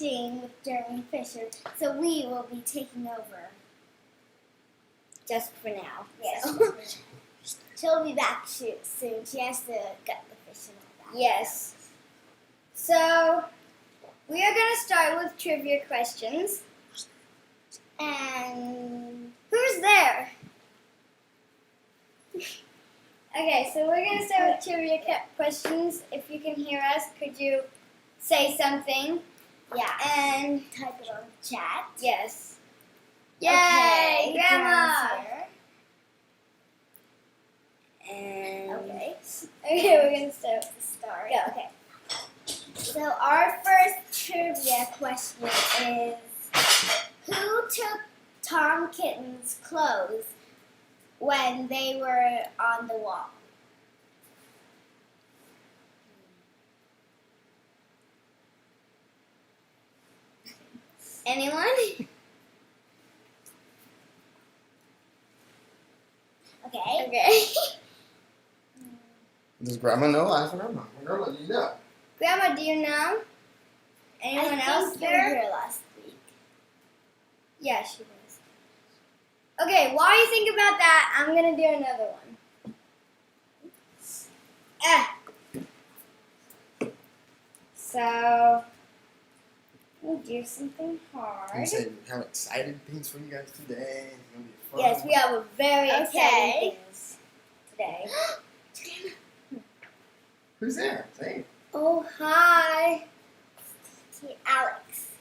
finishing with Jeremy Fisher, so we will be taking over. Just for now. Yes. So. She'll be back soon. She has to get the fish and all that. Yes. So, we are going to start with trivia questions. And who's there? Okay, so we're going to start with trivia questions. If you can hear us, could you say something? Yeah. And type it on the chat. Yes. Yay, okay, Grandma! And okay, we're going to start with the start. Yeah, okay. So our first trivia question is, who took Tom Kitten's clothes when they were on the wall? Anyone? Okay. Does Grandma know? Ask Grandma. Grandma, do you know? Grandma, do you know? Anyone else there? Here last week. Yeah, she was. Okay, while you think about that, I'm gonna do another one. So, we'll do something hard. You said we have exciting things for you guys today. It's gonna be fun. Yes, we have a very exciting things today. Who's there? Say. Oh, hi. It's Alex.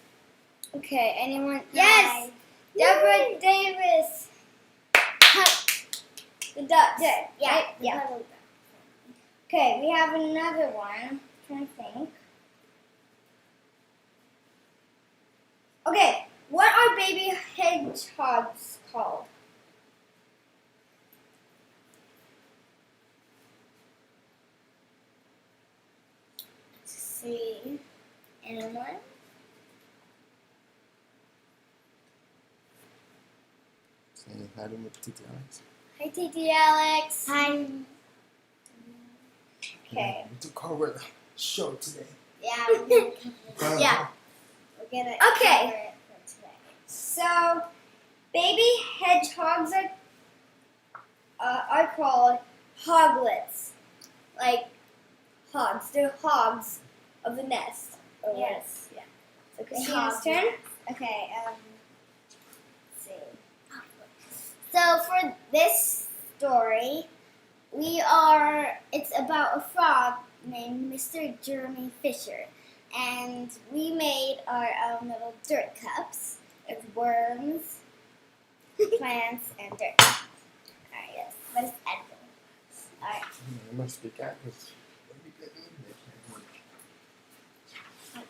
Okay, anyone? Yes! Deborah Davis. The Ducks. Yeah. Right? Yeah. Okay, we have another one. I'm trying to think. Okay, what are baby hedgehogs called? Let's see. Anyone? Say hi to Titi Alex. Hi, Titi Alex. Hi. Okay. We took over the show today. Yeah, we're gonna cover it. Yeah. We're gonna cover it for today. So, baby hedgehogs are called hoglets. Like hogs. They're hogs of the nest. Yes. Yeah. So Christina's turn. Okay. Let's see. So for this story, it's about a frog named Mr. Jeremy Fisher, and we made our own little dirt cups with worms, plants, and dirt. Alright, yes. Let's add them. Alright. I must speak out. Let's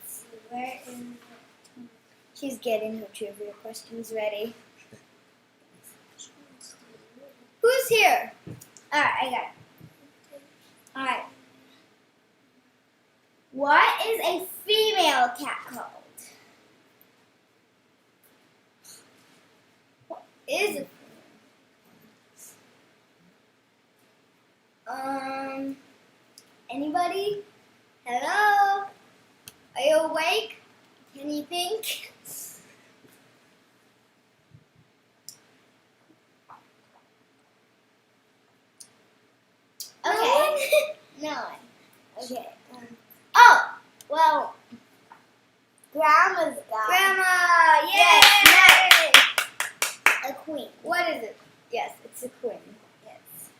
see, where is it? She's getting her trivia questions ready. Who's here? Alright, I got it. Alright. What is a female cat called? What is a female? Anybody? Hello? Are you awake? Can you think? Okay. No one. Okay. Oh! Well, Grandma's got Grandma! Yay! Yes, nice. A queen. What is it? Yes, it's a queen. Yes.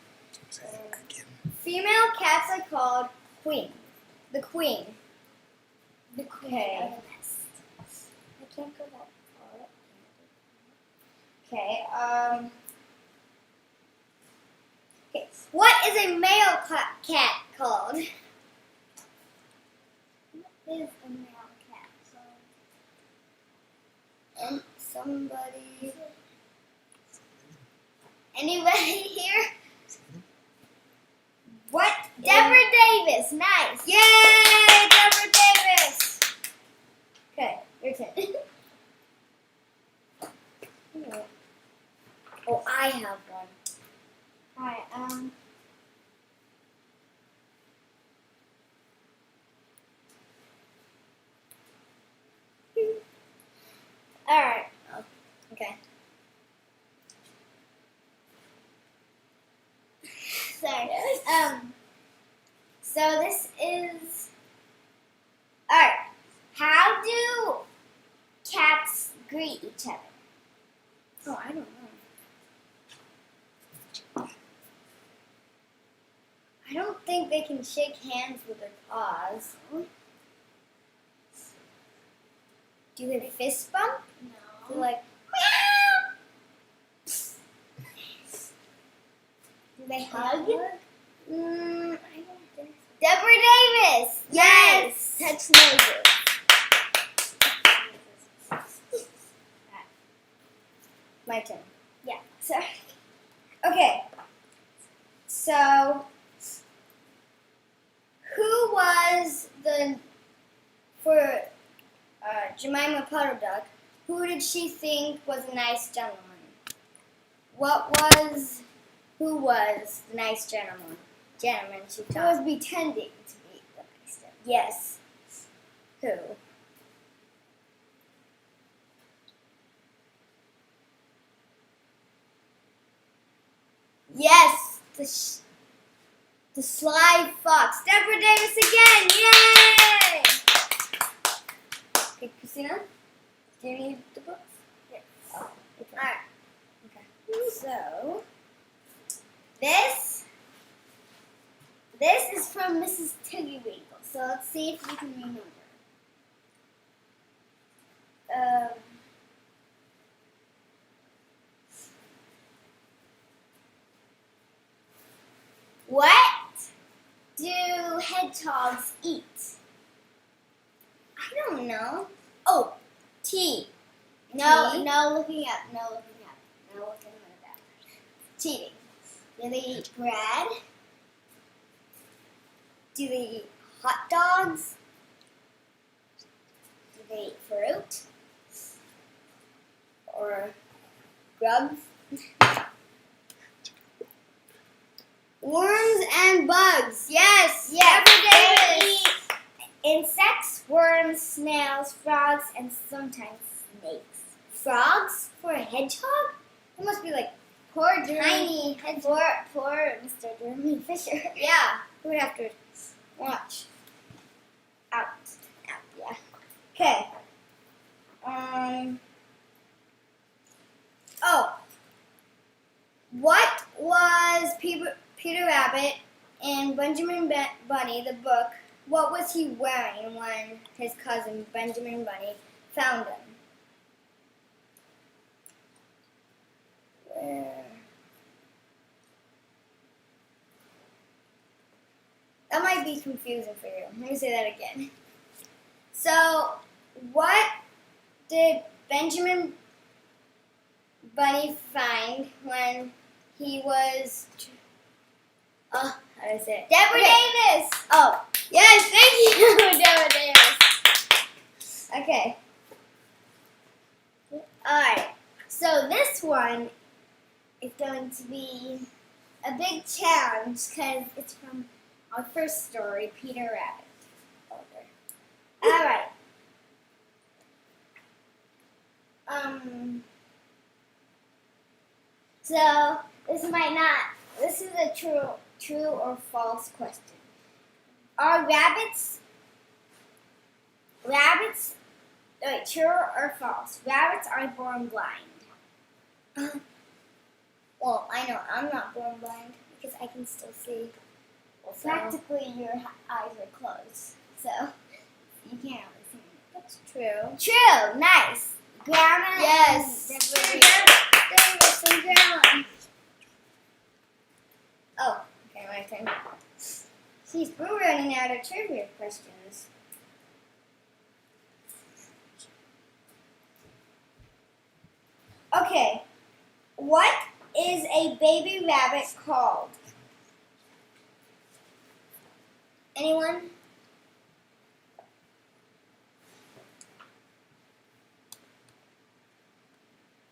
Female cats are called queen. The queen. The queen of the nest. I can't go that far. Okay, okay. What is a male cat called? What is a male cat called? And somebody... Anybody here? What? Deborah Davis. Nice. Yay, Deborah Davis. Okay, your turn. Oh, I have one. Alright, Alright. Oh, okay. Sorry. So this is... Alright. How do cats greet each other? Oh, I don't know. I don't think they can shake hands with their paws. Do they fist bump? No. They're like, meow! Do they hug? I don't think so. Deborah Davis! Yes! Touch noses. My turn. Yeah. Sorry. Okay. So, who was for Jemima Puddle Duck, who did she think was a nice gentleman? Who was the nice gentleman? Gentleman she thought. Who was pretending to be the nice gentleman? Yes. Who? Yes, the sly fox. Deborah Davis again! Yay! Okay, Christina, do you need the books? Yes. Oh, okay. All right. Okay. So this is from Mrs. Tiggywinkle. So let's see if you can remember. What do hedgehogs eat? I don't know. Oh, tea. No looking up. No looking at that. Cheating. Do they eat bread? Do they eat hot dogs? Do they eat fruit? Or grubs? Worms and bugs. Yes. They eat insects, worms, snails, frogs, and sometimes snakes. Frogs for a hedgehog? It must be like poor tiny hedgehog. Poor Mr. Jeremy Fisher. Yeah. Who would have to watch out. Yeah. Okay. Oh. What was Peter Rabbit and Benjamin Bunny, the book, what was he wearing when his cousin Benjamin Bunny found him? That might be confusing for you. Let me say that again. So, what did Benjamin Bunny find when he was... how do I say it? Deborah Davis! Oh, yes, thank you, Deborah Davis. Okay. Alright, so this one is going to be a big challenge because it's from our first story, Peter Rabbit. Alright. So this is a true or false question. Are true or false? Rabbits are born blind. Well, I know I'm not born blind because I can still see. Well, practically your eyes are closed, so you can't really see me. That's true. True, nice. Grandma. Yes. Grandma. Oh, okay, my turn. Jeez, we're running out of trivia questions. Okay, what is a baby rabbit called? Anyone?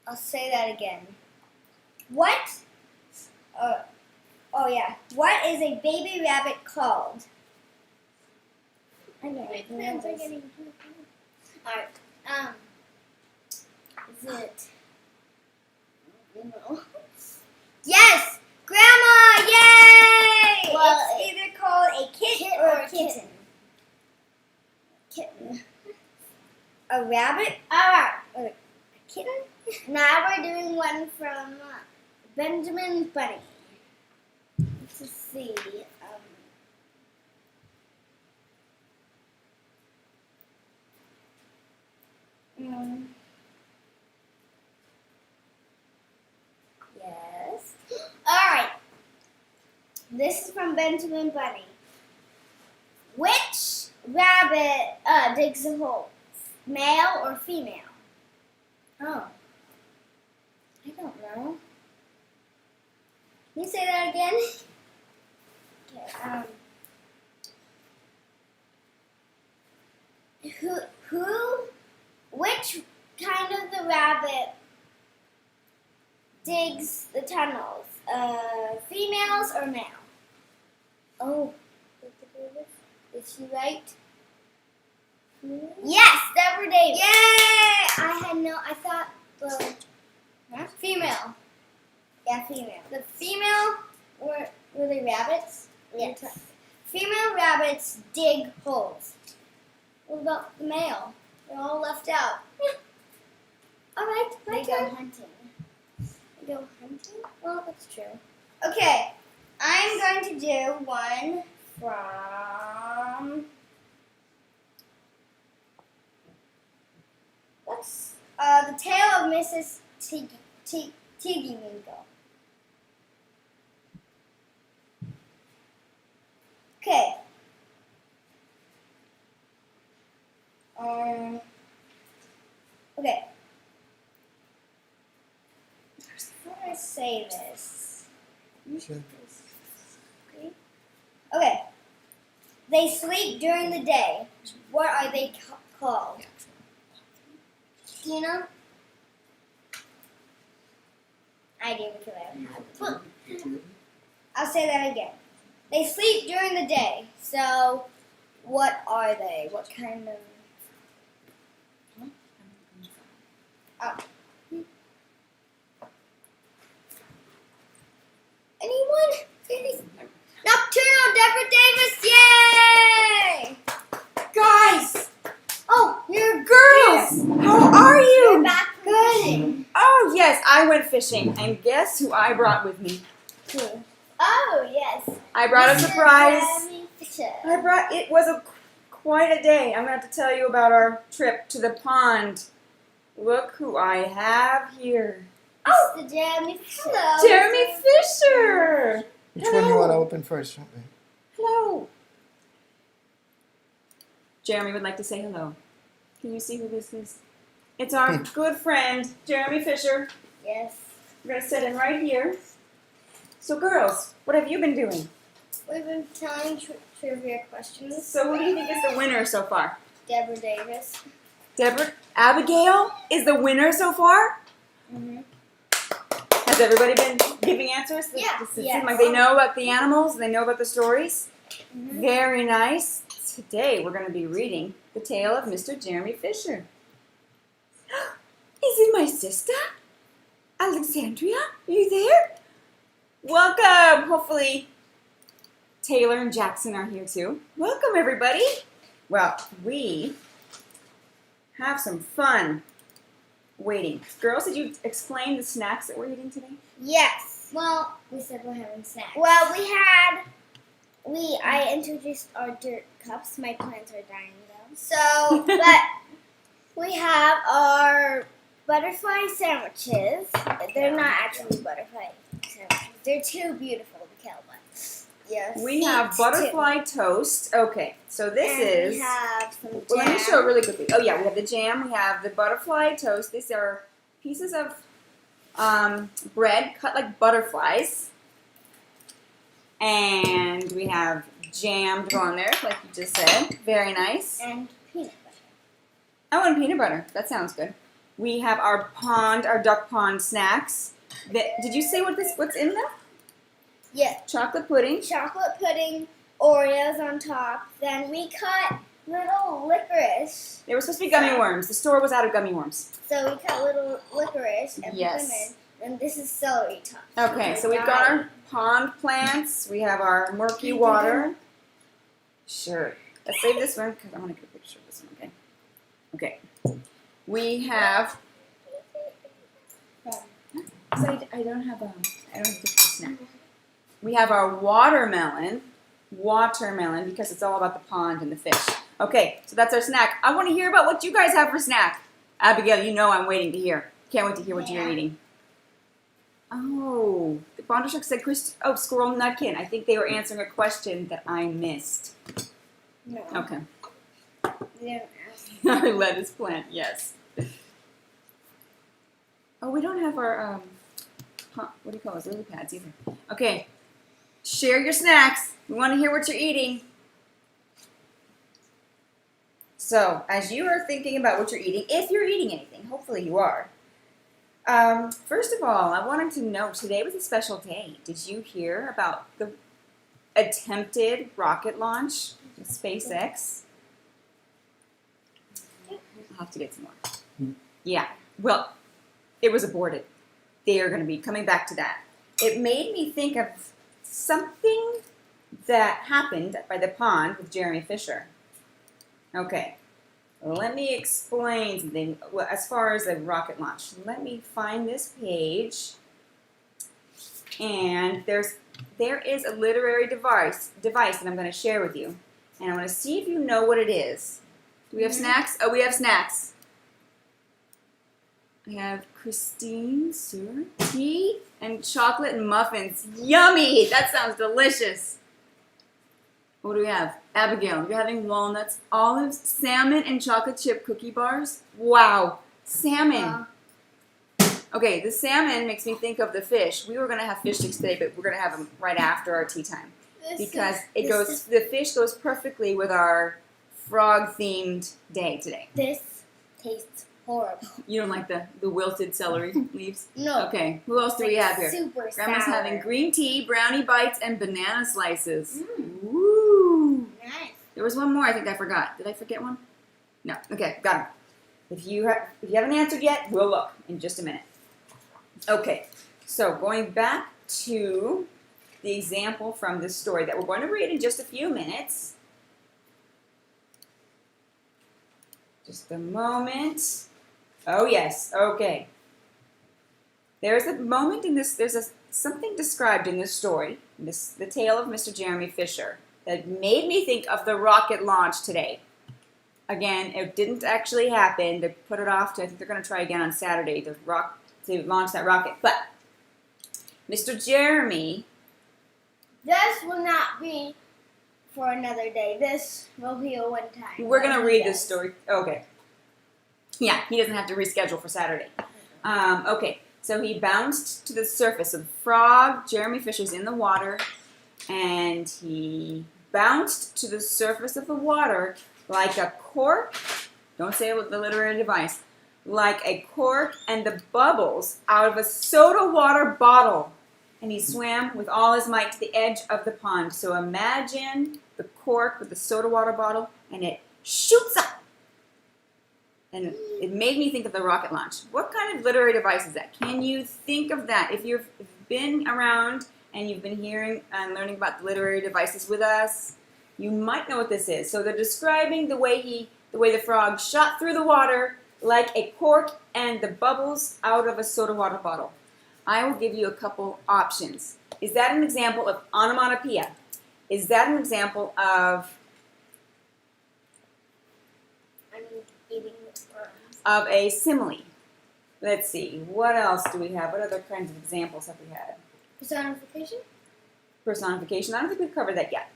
I'll say that again. What? Oh yeah. What is a baby rabbit called? I don't know. Alright. Is it? You know. Yes! Grandma! Yay! Well, it's either called a kit or a kitten. Kitten. A rabbit? A kitten? Now we're doing one from Benjamin Bunny. Let's see. Yes. Alright. This is from Benjamin Bunny. Which rabbit digs a hole? Male or female? Oh. I don't know. Can you say that again? Okay, which kind of the rabbit digs the tunnels? Females or male? Oh, is she right? Yes, Deborah Davis. Yay! I thought female. Yeah, female. The female, were they rabbits? Yes. Female rabbits dig holes. What about the male? They're all left out. All right, my turn. They go hunting. They go hunting? Well, that's true. Okay, I'm going to do one from... What's the Tale of Mrs. Tiggy Winkle. Okay. Okay. How do I say this? Sure. Okay. They sleep during the day. What are they called? Do you know? I do because I'll say that again. They sleep during the day. So, what are they? What kind of... Oh. Anyone? Nocturnal Deborah Davis, yay! Guys! Oh, you're Girls! How are you? You're back from fishing. Oh, yes, I went fishing. And guess who I brought with me? Who? Oh, yes. I brought a surprise. Fisher. It was quite a day. I'm going to have to tell you about our trip to the pond. Look who I have here. Oh, it's the Jeremy Fisher. Hello. Jeremy Fisher! Which one do you want to open first? Hello. Jeremy would like to say hello. Can you see who this is? It's our good friend, Jeremy Fisher. Yes. We're going to sit in right here. So, girls, what have you been doing? We've been telling trivia questions. So, who do you think is the winner so far? Deborah Davis. Abigail is the winner so far? Mm-hmm. Has everybody been giving answers? Yeah. Does it seem like they know about the animals and they know about the stories? Mm-hmm. Very nice. Today we're going to be reading the tale of Mr. Jeremy Fisher. Is it my sister? Alexandria? Are you there? Welcome. Hopefully Taylor and Jackson are here too. Welcome everybody. Well, we have some fun waiting. Girls, did you explain the snacks that we're eating today? Yes. Well, we said we're having snacks. Well, I introduced our dirt cups. My plants are dying though. So, but we have our butterfly sandwiches. They're not actually butterfly sandwiches. They're too beautiful to kill, but yes. We have butterfly toast. Okay, so this is. We have some jam. Well, let me show it really quickly. Oh yeah, we have the jam. We have the butterfly toast. These are pieces of bread cut like butterflies. And we have jam to go on there, like you just said. Very nice. And peanut butter. Oh, and peanut butter. That sounds good. We have our duck pond snacks. Did you say what's in them? Yeah. Chocolate pudding. Chocolate pudding, Oreos on top. Then we cut little licorice. They were supposed to be gummy worms. The store was out of gummy worms. So we cut little licorice and Yes. put them in. And this is celery tops. Okay, so we've got our pond plants. We have our murky water. Sure. Let's save this one because I want to get a picture of this one, okay? Okay. We have... So I don't have a snack. We have our watermelon, because it's all about the pond and the fish. Okay, so that's our snack. I want to hear about what you guys have for snack. Abigail, you know I'm waiting to hear. Can't wait to hear what you're eating. Oh, the Bondershuk said, Squirrel Nutkin. I think they were answering a question that I missed. No. Okay. They didn't ask. Our lettuce plant, yes. Oh, we don't have our, what do you call those, lily pads either. Okay, share your snacks. We want to hear what you're eating. So, as you are thinking about what you're eating, if you're eating anything, hopefully you are. First of all, I wanted to know, today was a special day. Did you hear about the attempted rocket launch with SpaceX? I'll have to get some more. Yeah, well, it was aborted. They are going to be coming back to that. It made me think of something that happened by the pond with Jeremy Fisher. Okay, let me explain something as far as the rocket launch. Let me find this page. And there is a literary device that I'm going to share with you. And I want to see if you know what it is. Do we have snacks? Oh, we have snacks. I have Christine, sir, tea, and chocolate and muffins. Yummy! That sounds delicious. What do we have? Abigail, you're having walnuts, olives, salmon, and chocolate chip cookie bars? Wow, salmon. Okay, the salmon makes me think of the fish. We were going to have fish sticks today, but we're going to have them right after our tea time. Because the fish goes perfectly with our frog-themed day today. This tastes horrible. You don't like the wilted celery leaves? No. Okay, who else do we have here? Super Grandma's sour. having green tea, brownie bites, and banana slices. Woo! Nice. There was one more I think I forgot. Did I forget one? No. Okay, got it. If you haven't answered yet, we'll look in just a minute. Okay, so going back to the example from this story that we're going to read in just a few minutes. Just a moment. Oh yes, okay. There's a moment in this, something described in this story, the tale of Mr. Jeremy Fisher, that made me think of the rocket launch today. Again, it didn't actually happen. They put it off to, I think they're going to try again on Saturday to launch that rocket. But Mr. Jeremy... This will not be for another day. This will be a one-time. We're going to read this story. Okay. Yeah, he doesn't have to reschedule for Saturday. Okay, so he bounced to the surface. So the frog, Jeremy Fisher's in the water, and he bounced to the surface of the water like a cork. Don't say it with the literary device. Like a cork and the bubbles out of a soda water bottle. And he swam with all his might to the edge of the pond. So imagine the cork with the soda water bottle, and it shoots up. And it made me think of the rocket launch. What kind of literary device is that? Can you think of that? If you've been around and you've been hearing and learning about the literary devices with us, you might know what this is. So they're describing the way the frog shot through the water like a cork and the bubbles out of a soda water bottle. I will give you a couple options. Is that an example of onomatopoeia? Is that an example of a simile? Let's see. What else do we have? What other kinds of examples have we had? Personification? Personification. I don't think we've covered that yet.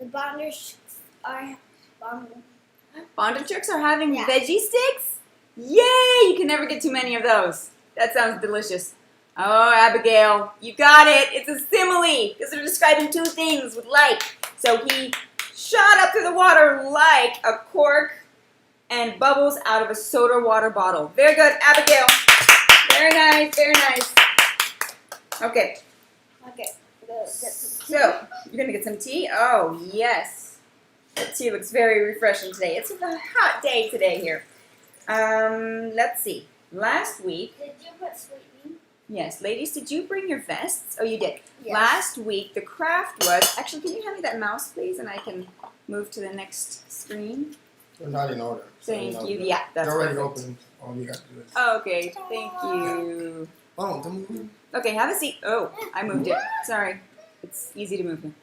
The Bondershuk are Bondershuk are having veggie sticks? Yay! You can never get too many of those. That sounds delicious. Oh, Abigail, you got it. It's a simile because they're describing two things with like. So he shot up through the water like a cork and bubbles out of a soda water bottle. Very good, Abigail. Very nice, very nice. Okay. Okay. So, you're going to get some tea? Oh, yes. The tea looks very refreshing today. It's a hot day today here. Let's see. Last week... Did you put sweetening? Yes. Ladies, did you bring your vests? Oh, you did. Yes. Last week, the craft was... Actually, can you hand me that mouse, please? And I can move to the next screen. They're not in order. Thank you. Yeah, that's they're already perfect. open. All you got to do is... Okay, thank you. Oh, don't move. Okay, have a seat. Oh, I moved it. Sorry. It's easy to move here.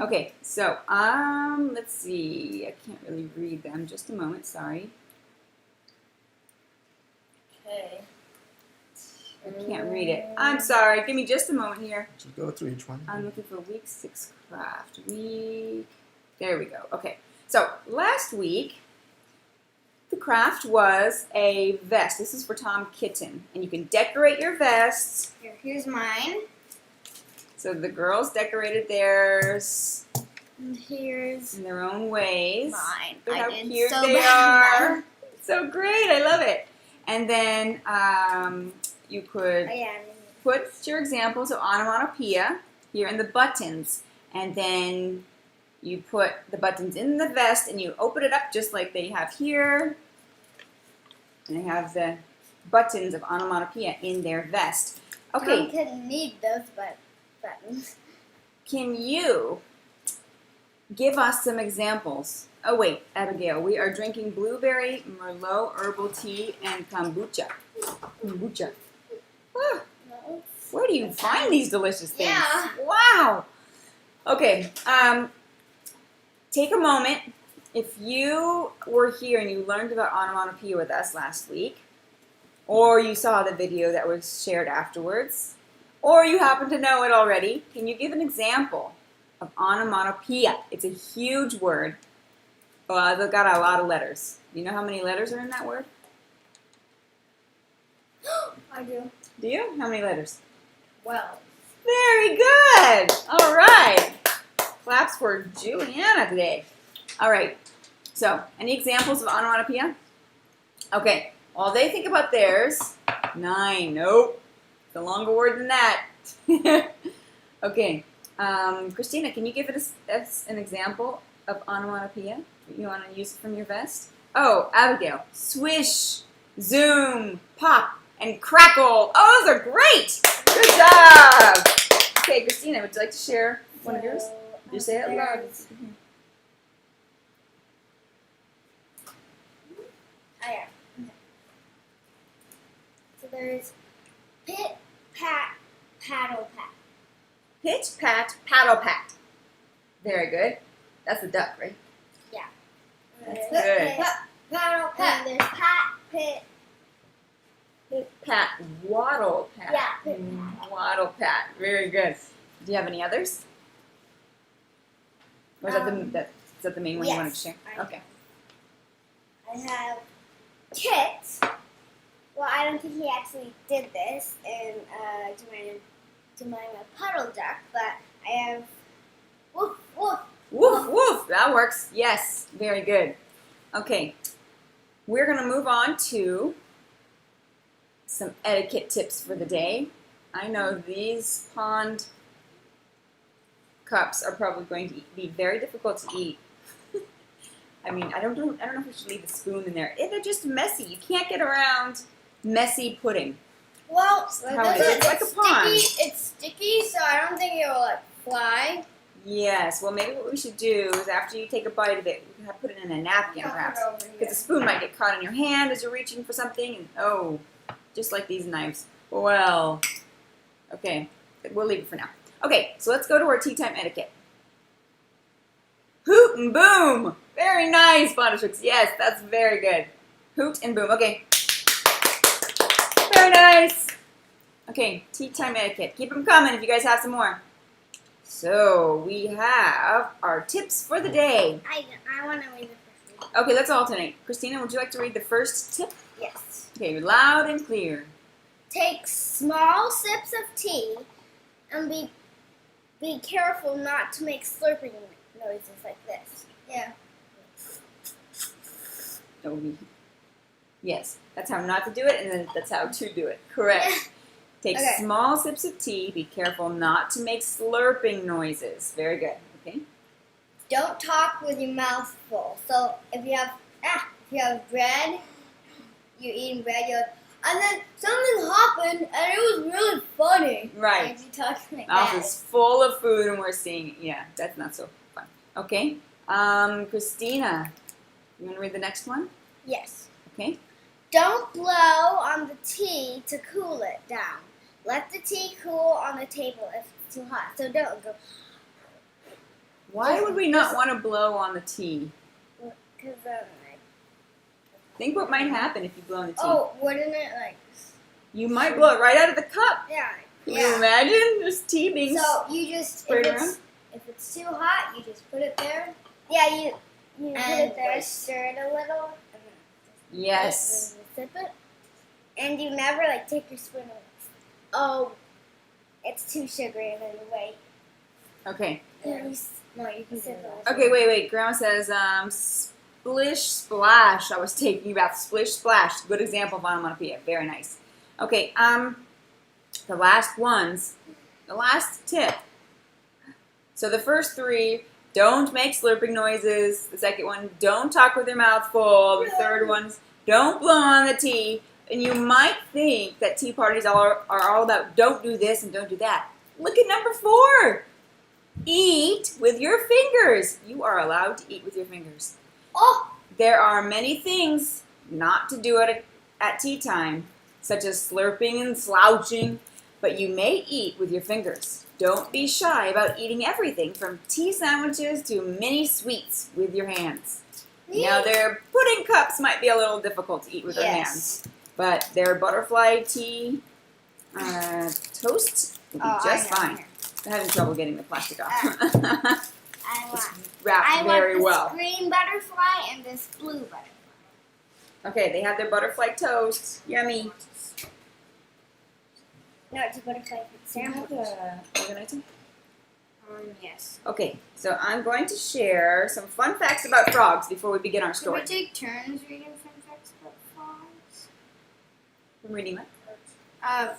Okay, so, let's see. I can't really read them. Just a moment, sorry. Okay. I can't read it. I'm sorry. Give me just a moment here. Just go through each one. I'm looking for week 6 craft. There we go. Okay, so last week, the craft was a vest. This is for Tom Kitten. And you can decorate your vests. Here's mine. So the girls decorated theirs And here's in their own ways. mine. Look how did cute so they bad. are. So great. I love it. And then you could put your examples of onomatopoeia here in the buttons. And then you put the buttons in the vest and you open it up just like they have here. And they have the buttons of onomatopoeia in their vest. Okay. Tom couldn't need those buttons. Can you give us some examples? Oh wait, Abigail, we are drinking blueberry Merlot herbal tea and kombucha. Kombucha. Ah, where do you find these delicious things? Yeah. Wow. Okay. Take a moment. If you were here and you learned about onomatopoeia with us last week, or you saw the video that was shared afterwards, or you happen to know it already, can you give an example of onomatopoeia? It's a huge word. Well, they've got a lot of letters. You know how many letters are in that word? I do. Do you? How many letters? Well. Very good. All right. Claps for Juliana today. All right. So, any examples of onomatopoeia? Okay. While they think about theirs, 9. Nope. It's a longer word than that. Okay. Christina, can you give us an example of onomatopoeia? You want to use it from your vest? Oh, Abigail. Swish, zoom, pop, and crackle. Oh, those are great. Good job. Okay, Christina, would you like to share one of yours? Did you say it loud? Oh, yeah. Okay. So there's pit, pat, paddle, pat. Pitch, pat, paddle, pat. Very good. That's a duck, right? Yeah. That's good. Paddle, pat. And there's pat, pit. Pit, pat, waddle, pat. Yeah, pit, pat. Waddle, pat. Very good. Do you have any others? Or is that the main one you wanted to share? Okay. I have kit. Well, I don't think he actually did this in Jemima Puddle Duck, but I have woof, woof. Woof, woof. That works. Yes. Very good. Okay. We're going to move on to some etiquette tips for the day. I know these pond cups are probably going to be very difficult to eat. I mean, I don't know if we should leave a spoon in there. They're just messy. You can't get around messy pudding. Well, How it is. It's like a pond. It's sticky, so I don't think it will fly. Yes. Well, maybe what we should do is after you take a bite of it, we can put it in a napkin, perhaps, because the spoon might get caught in your hand as you're reaching for something. And oh, just like these knives. Well, okay, we'll leave it for now. Okay, so let's go to our tea time etiquette. Hoot and boom. Very nice, Beatrix. Yes, that's very good. Hoot and boom. Okay. Very nice. Okay, tea time etiquette. Keep them coming if you guys have some more. So, we have our tips for the day. I want to read the first one. Okay, let's alternate. Christina, would you like to read the first tip? Yes. Okay, loud and clear. Take small sips of tea and be careful not to make slurping noises like this. Yeah. Oh, yes, that's how not to do it, and then that's how to do it. Correct. Take Okay. small sips of tea. Be careful not to make slurping noises. Very good. Okay. Don't talk with your mouth full. So if you have bread, you're eating bread, and then something happened and it was really funny. Right. And you talk like Mouth that. is full of food and we're seeing. Yeah, that's not so fun. Okay. Christina, you want to read the next one? Yes. Okay. Don't blow on the tea to cool it down. Let the tea cool on the table if it's too hot. So don't go. Why would we not want to blow on the tea? Because Think what might happen if you blow on the tea. oh, wouldn't it like? You might blow it right out of the cup. Yeah. Can you imagine? There's tea being So you just sprayed around? if it's too hot, you just put it there. Yeah, you put it there, stir it a little, and then Yes. sip it. And you never like take your spoon and oh, it's too sugary, and then you wait. Okay. No, you can sip it. Okay, wait. Grandma says, splish splash. I was taking about splish splash. Good example of onomatopoeia. Very nice. Okay, the last ones, the last tip. So the first three, don't make slurping noises. The second one, don't talk with your mouth full. The third one's, don't blow on the tea. And you might think that tea parties are all about don't do this and don't do that. Look at number 4. Eat with your fingers. You are allowed to eat with your fingers. Oh, There are many things not to do at tea time, such as slurping and slouching, but you may eat with your fingers. Don't be shy about eating everything from tea sandwiches to mini sweets with your hands. Now, their pudding cups might be a little difficult to eat with our hands, but their butterfly tea toast will be just fine. I'm having trouble getting the plastic off. It's wrapped very well. I want this green butterfly and this blue butterfly. Okay, they have their butterfly toast. Yummy. No, it's a butterfly sandwich. Organizer? Yes. Okay, so I'm going to share some fun facts about frogs before we begin our Can story. we take turns reading fun facts about frogs? I'm reading what?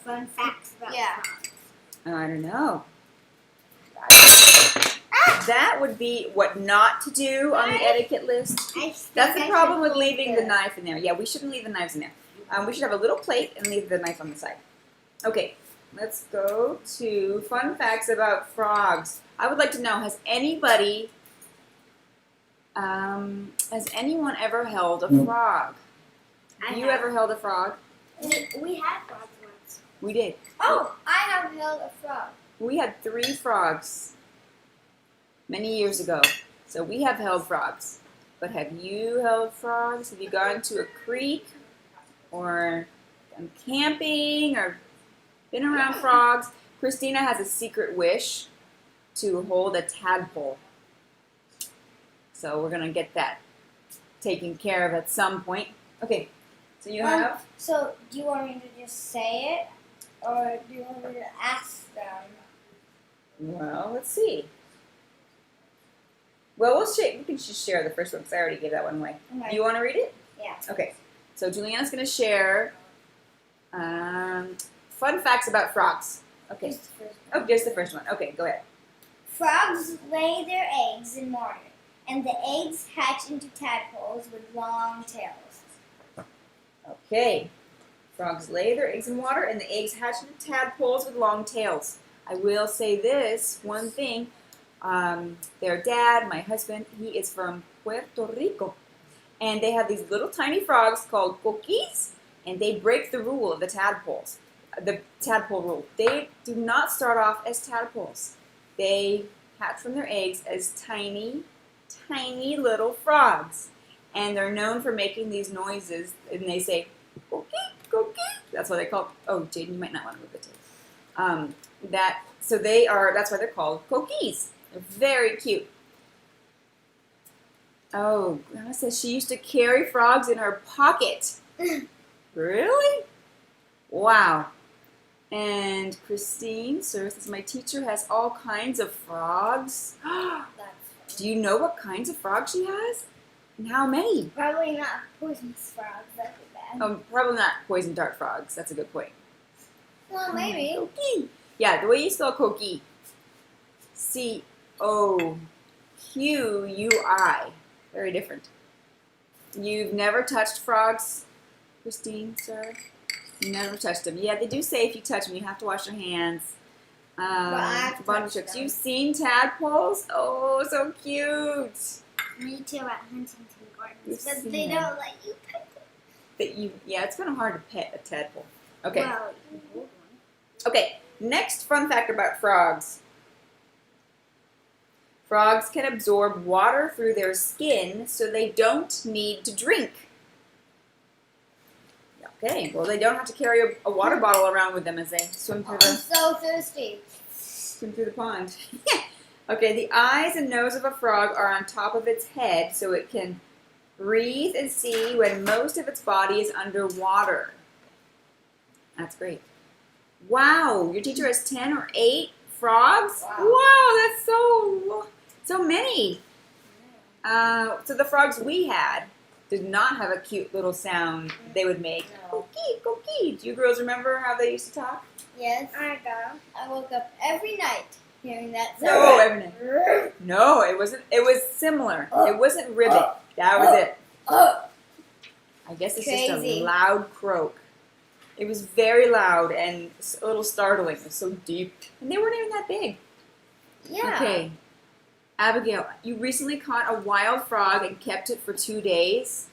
Fun facts about frogs. I don't know. That would be what not to do on the etiquette list. That's the problem with leaving the knife in there. Yeah, we shouldn't leave the knives in there. We should have a little plate and leave the knife on the side. Okay, let's go to fun facts about frogs. I would like to know, has anyone ever held a frog? Have you ever held a frog? We had frogs once. We did. Oh, I have held a frog. We had 3 frogs many years ago. So we have held frogs. But have you held frogs? Have you gone to a creek or gone camping or been around frogs? Christina has a secret wish to hold a tadpole. So we're going to get that taken care of at some point. Okay, so you have? So, do you want me to just say it? Or do you want me to ask them? Well, let's see. Well, we can just share the first one because I already gave that one away. Okay. Do you want to read it? Yeah. Okay. So Juliana's going to share fun facts about frogs. Okay. Just the first one. Oh, just the first one. Okay, go ahead. Frogs lay their eggs in water, and the eggs hatch into tadpoles with long tails. Okay. Frogs lay their eggs in water, and the eggs hatch into tadpoles with long tails. I will say this one thing. Their dad, my husband, he is from Puerto Rico. And they have these little tiny frogs called coquis, and they break the rule of the tadpoles. The tadpole rule. They do not start off as tadpoles. They hatch from their eggs as tiny, tiny little frogs. And they're known for making these noises, and they say, coquis, coquis. That's what they call it. Oh, Jaden, you might not want to move it too. That's why they're called coquis. They're very cute. Oh, Grandma says she used to carry frogs in her pocket. Really? Wow. And Christine, sir, says my teacher has all kinds of frogs. Do you know what kinds of frogs she has? And how many? Probably not poisonous frogs. That'd be bad. Probably not poison dart frogs. That's a good point. Well, maybe. Coqui. Yeah, the way you spell coqui. C-O-Q-U-I. Very different. You've never touched frogs, Christine, sir? Never touched them. Yeah, they do say if you touch them, you have to wash your hands. I've Bottom touched tricks. them. You've seen tadpoles? Oh, so cute. Me too at Huntington Gardens, You've but seen they them. don't let you pet them. Yeah, it's kind of hard to pet a tadpole. Okay. Well, you hold one. Okay, next fun fact about frogs. Frogs can absorb water through their skin, so they don't need to drink. Okay, well they don't have to carry a water bottle around with them as they swim through I'm so thirsty. the pond. Okay, the eyes and nose of a frog are on top of its head, so it can breathe and see when most of its body is underwater. That's great. Wow, your teacher has 10 or 8 frogs? Wow, that's so many. So the frogs we had did not have a cute little sound they would make. No. Coqui, coqui. Do you girls remember how they used to talk? Yes. I woke up every night hearing that sound. No, every night. No, it wasn't. It was similar. It wasn't ribbit. That was it. I guess it's just a Crazy. loud croak. It was very loud and a little startling. It was so deep. And they weren't even that big. Yeah. Okay. Abigail, you recently caught a wild frog and kept it for 2 days?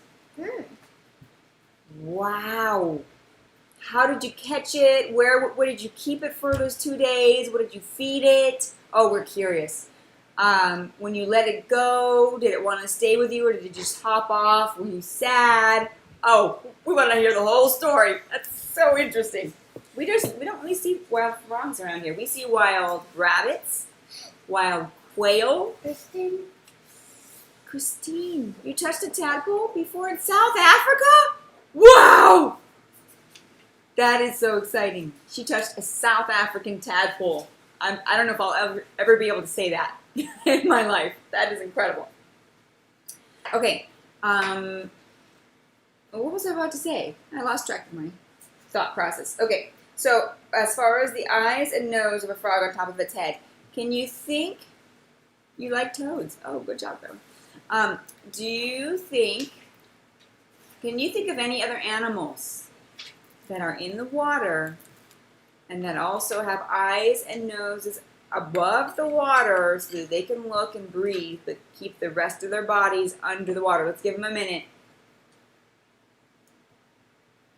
Wow. How did you catch it? Where did you keep it for those 2 days? What did you feed it? Oh, we're curious. When you let it go, did it want to stay with you or did it just hop off? Were you sad? Oh, we want to hear the whole story. That's so interesting. We don't really see wild frogs around here. We see wild rabbits, wild quail. Christine, you touched a tadpole before in South Africa? Wow! That is so exciting. She touched a South African tadpole. I don't know if I'll ever be able to say that in my life. That is incredible. Okay. What was I about to say? I lost track of my thought process. Okay. So as far as the eyes and nose of a frog on top of its head, can you think? You like toads? Oh, good job, though. Can you think of any other animals that are in the water and that also have eyes and noses above the water so that they can look and breathe but keep the rest of their bodies under the water? Let's give them a minute.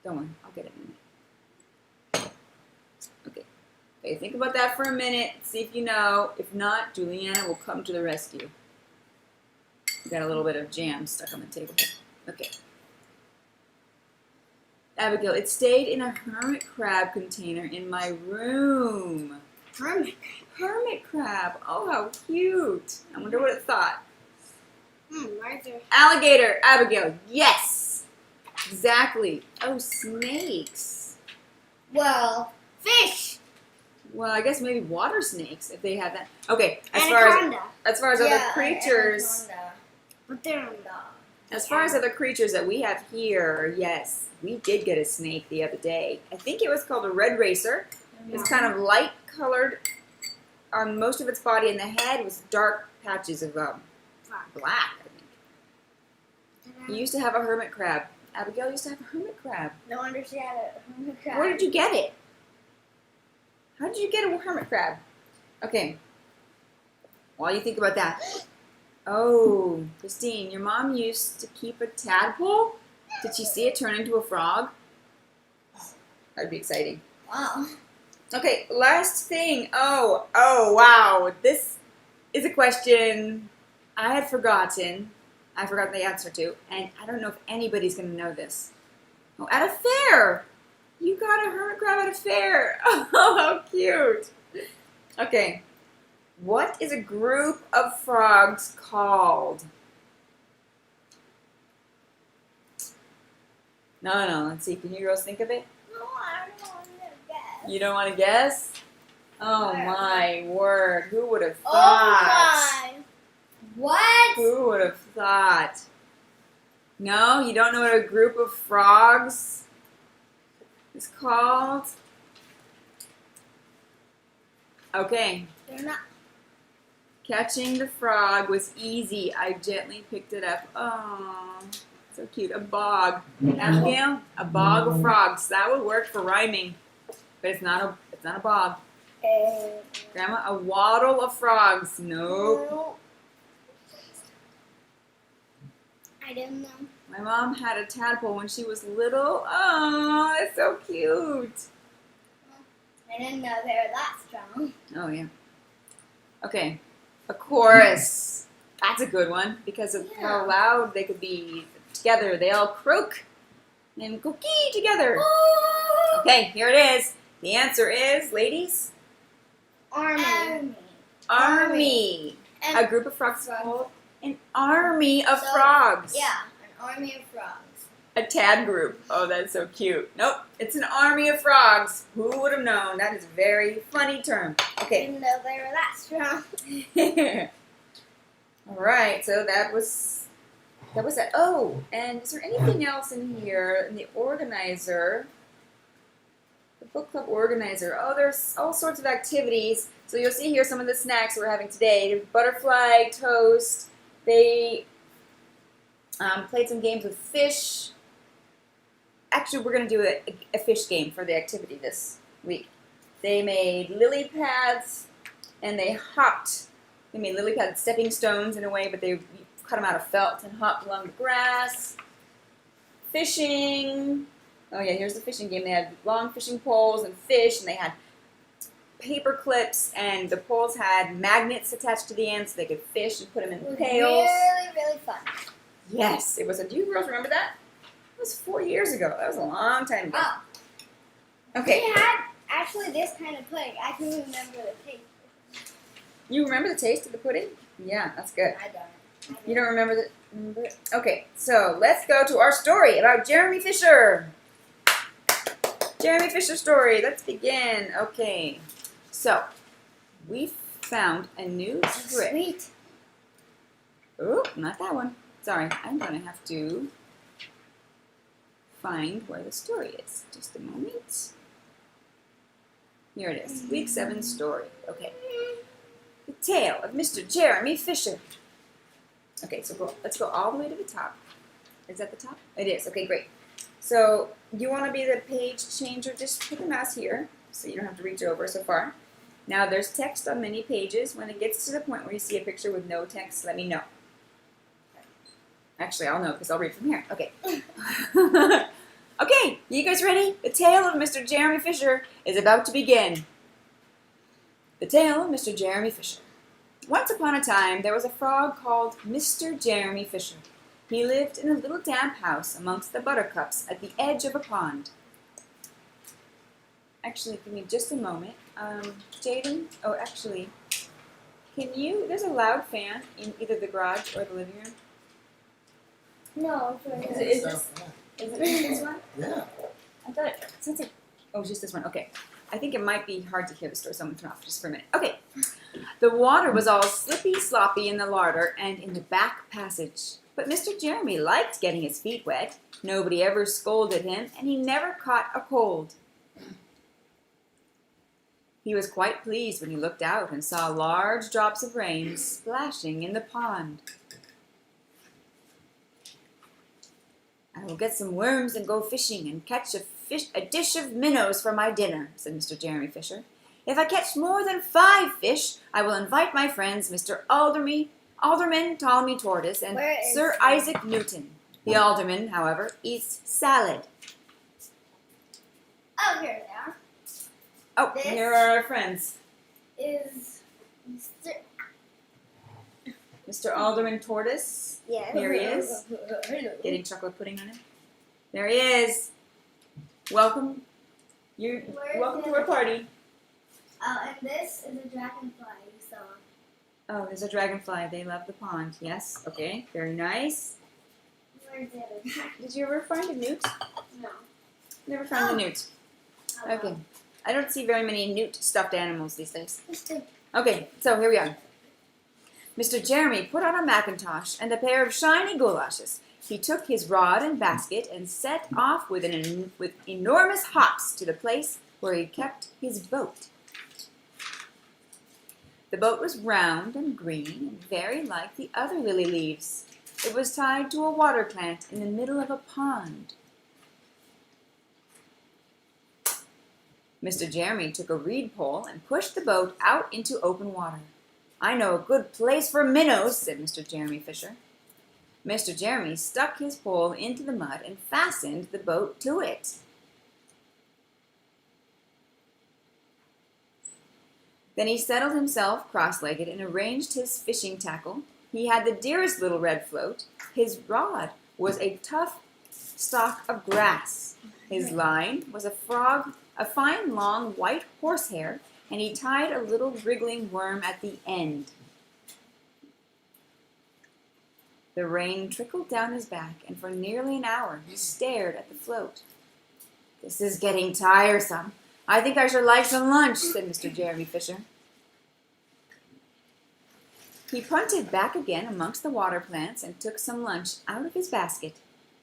Don't worry, I'll get it in a minute. Okay, think about that for a minute. See if you know. If not, Juliana will come to the rescue. We got a little bit of jam stuck on the table. Okay. Abigail, it stayed in a hermit crab container in my room. Hermit Crab. Oh, how cute. I wonder what it thought. right there. Alligator, Abigail. Yes. Exactly. Oh, snakes. Well, fish. Well, I guess maybe water snakes if they had that. Okay, as Anaconda. far as other creatures, as far as other creatures that we have here, yes, we did get a snake the other day. I think it was called a red racer. It's kind of light colored on most of its body, and the head was dark patches of black, I think. You used to have a hermit crab. Abigail used to have a hermit crab. No wonder she had a hermit crab. Where did you get it? How did you get a hermit crab? Okay. While you think about that. Oh, Christine, your mom used to keep a tadpole? Did she see it turn into a frog? That'd be exciting. Wow. Okay, last thing. Oh, wow. This is a question I had forgotten. I forgot the answer to, and I don't know if anybody's going to know this. Oh, at a fair. You got a hermit crab at a fair. Oh, how cute. Okay. What is a group of frogs called? No. Let's see. Can you girls think of it? No, I don't want to guess. You don't want to guess? Oh, my word. Who would have Oh thought? my. What? Who would have thought? No? You don't know what a group of frogs is called? Okay. They're not. Catching the frog was easy. I gently picked it up. Oh, so cute. A bog. Abigail, a bog of frogs. That would work for rhyming, but it's not a bog. Grandma, a waddle of frogs. Nope. No. I don't know. My mom had a tadpole when she was little. Oh, that's so cute. I didn't know they were that strong. Oh, yeah. Okay. A chorus. That's a good one because of how loud they could be together. They all croak and cookie together. Oh. Okay, here it is. The answer is, ladies, Army. army. And A group of frogs called an army of frogs. Yeah, an army of frogs. A tad group. Oh, that's so cute. Nope, it's an army of frogs. Who would have known? That is a very funny term. I Okay. didn't know they were that strong. All right, so that was that. Oh, and is there anything else in here? In the organizer, the book club organizer. Oh, there's all sorts of activities. So you'll see here some of the snacks we're having today. There's butterfly toast. They played some games with fish. Actually, we're going to do a fish game for the activity this week. They made lily pads, and they hopped. They made lily pads stepping stones in a way, but they cut them out of felt and hopped along the grass. Fishing. Oh yeah, here's the fishing game. They had long fishing poles and fish, and they had paper clips, and the poles had magnets attached to the ends so they could fish and put them in It was pails. really, really fun. Yes, it was. Do you girls remember that? It was 4 years ago. That was a long time ago. Oh. Okay. We had actually this kind of pudding. I can remember the taste. You remember the taste of the pudding? Yeah, that's good. I don't. You don't remember it? Okay, so let's go to our story about Jeremy Fisher. Jeremy Fisher story. Let's begin. Okay, so we found a new script. Sweet. Oh, not that one. Sorry, I'm going to have to find where the story is. Just a moment. Here it is. Week 7 story. Okay. The Tale of Mr. Jeremy Fisher. Okay, so let's go all the way to the top. Is that the top? It is. Okay, great. So you want to be the page changer, just put the mouse here so you don't have to reach over so far. Now there's text on many pages. When it gets to the point where you see a picture with no text, let me know. Actually, I'll know because I'll read from here. Okay. Okay, you guys ready? The Tale of Mr. Jeremy Fisher is about to begin. The Tale of Mr. Jeremy Fisher. Once upon a time, there was a frog called Mr. Jeremy Fisher. He lived in a little damp house amongst the buttercups at the edge of a pond. Actually, give me just a moment. Jaden, oh, actually, there's a loud fan in either the garage or the living room. No, Is it this one? Yeah. I thought it sounds like, oh, just this one. Okay. I think it might be hard to hear the story, so I'm going to turn off just for a minute. Okay. The water was all slippy sloppy in the larder and in the back passage. But Mr. Jeremy liked getting his feet wet. Nobody ever scolded him, and he never caught a cold. He was quite pleased when he looked out and saw large drops of rain splashing in the pond. I will get some worms and go fishing and catch a dish of minnows for my dinner, said Mr. Jeremy Fisher. If I catch more than 5 fish, I will invite my friends, Mr. Alderman Ptolemy Tortoise and Sir Isaac Newton. The alderman, however, eats salad. Oh, here they are. Oh, This here are our friends. Is Mr. Alderman Tortoise. Yeah. Here he is. Getting chocolate pudding on him. There he is. Welcome. Welcome to our party. Oh, and this is a dragonfly you saw. Oh, there's a dragonfly. They love the pond. Yes. Okay. Very nice. Where's the other dragon? Did you ever find a newt? No. Never found a newt. Oh, Okay. I don't see very many newt stuffed animals these days. well. Okay, so here we are. Mr. Jeremy put on a mackintosh and a pair of shiny golashes. He took his rod and basket and set off with enormous hops to the place where he kept his boat. The boat was round and green and very like the other lily leaves. It was tied to a water plant in the middle of a pond. Mr. Jeremy took a reed pole and pushed the boat out into open water. "I know a good place for minnows," said Mr. Jeremy Fisher. Mr. Jeremy stuck his pole into the mud and fastened the boat to it. Then he settled himself cross-legged and arranged his fishing tackle. He had the dearest little red float. His rod was a tough stalk of grass. His line was a fine long white horsehair, and he tied a little wriggling worm at the end. The rain trickled down his back, and for nearly an hour he stared at the float. "This is getting tiresome. I think I should like some lunch," said Mr. Jeremy Fisher. He punted back again amongst the water plants and took some lunch out of his basket.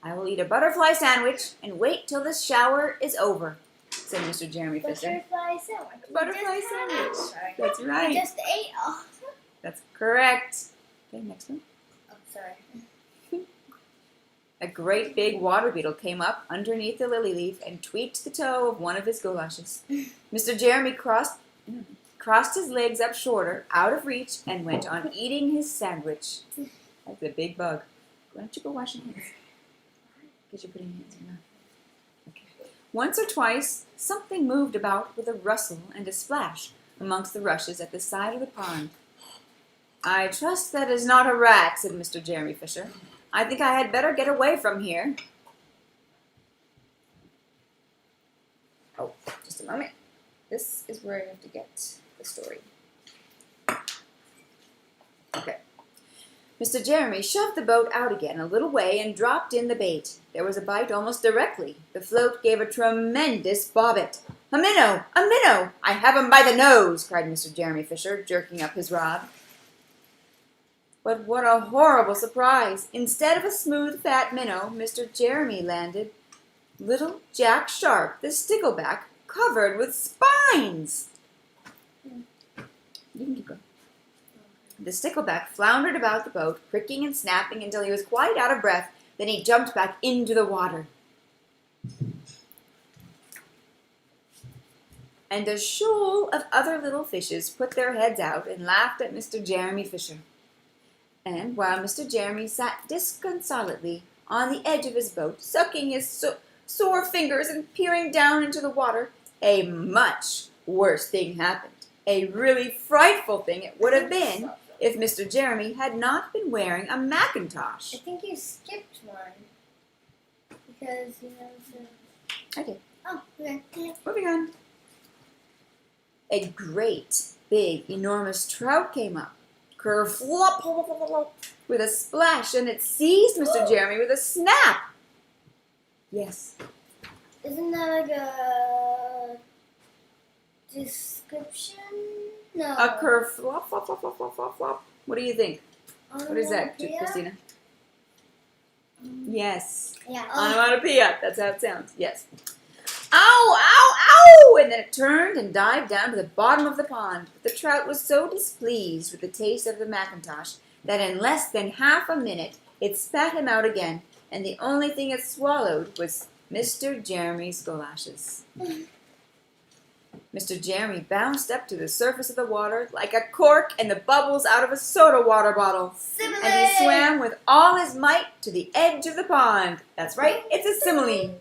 "I will eat a butterfly sandwich and wait till the shower is over," said Mr. Jeremy Fisher. Butterfly sandwich. Butterfly sandwich. That's right. We just ate all. That's correct. Okay, next one. Oh, sorry. A great big water beetle came up underneath the lily leaf and tweaked the toe of one of his golashes. Mr. Jeremy crossed his legs up shorter, out of reach, and went on eating his sandwich. That's a big bug. Why don't you go wash your hands? Because you're putting your hands in your mouth. Okay. Once or twice, something moved about with a rustle and a splash amongst the rushes at the side of the pond. "I trust that is not a rat," said Mr. Jeremy Fisher. "I think I had better get away from here." Oh, just a moment. This is where I have to get the story. Okay. Mr. Jeremy shoved the boat out again a little way and dropped in the bait. There was a bite almost directly. The float gave a tremendous bobbit. "A minnow! A minnow! I have him by the nose!" cried Mr. Jeremy Fisher, jerking up his rod. But what a horrible surprise! Instead of a smooth, fat minnow, Mr. Jeremy landed little Jack Sharp, the stickleback, covered with spines. You can keep going. The stickleback floundered about the boat, pricking and snapping until he was quite out of breath. Then he jumped back into the water. And a shoal of other little fishes put their heads out and laughed at Mr. Jeremy Fisher. And while Mr. Jeremy sat disconsolately on the edge of his boat, sucking his sore fingers and peering down into the water, a much worse thing happened. A really frightful thing it would have been if Mr. Jeremy had not been wearing a mackintosh. I think you skipped one. Because you know the... I did. Oh, okay. Moving on. A great, big, enormous trout came up. Kerflop, with a splash, and it seized Mr. Jeremy with a snap. Yes. Isn't that like a description? No. A kerflop, flop, flop, flop, flop, flop, flop. What do you think? What is that, Onomatopoeia? Christina? Yes. Yeah. Onomatopoeia. That's how it sounds. Yes. Ow, ow, ow! And then it turned and dived down to the bottom of the pond. But the trout was so displeased with the taste of the mackintosh that in less than half a minute it spat him out again, and the only thing it swallowed was Mr. Jeremy's golashes. Mr. Jeremy bounced up to the surface of the water like a cork and the bubbles out of a soda water bottle. Simile! And he swam with all his might to the edge of the pond. That's right, it's a simile.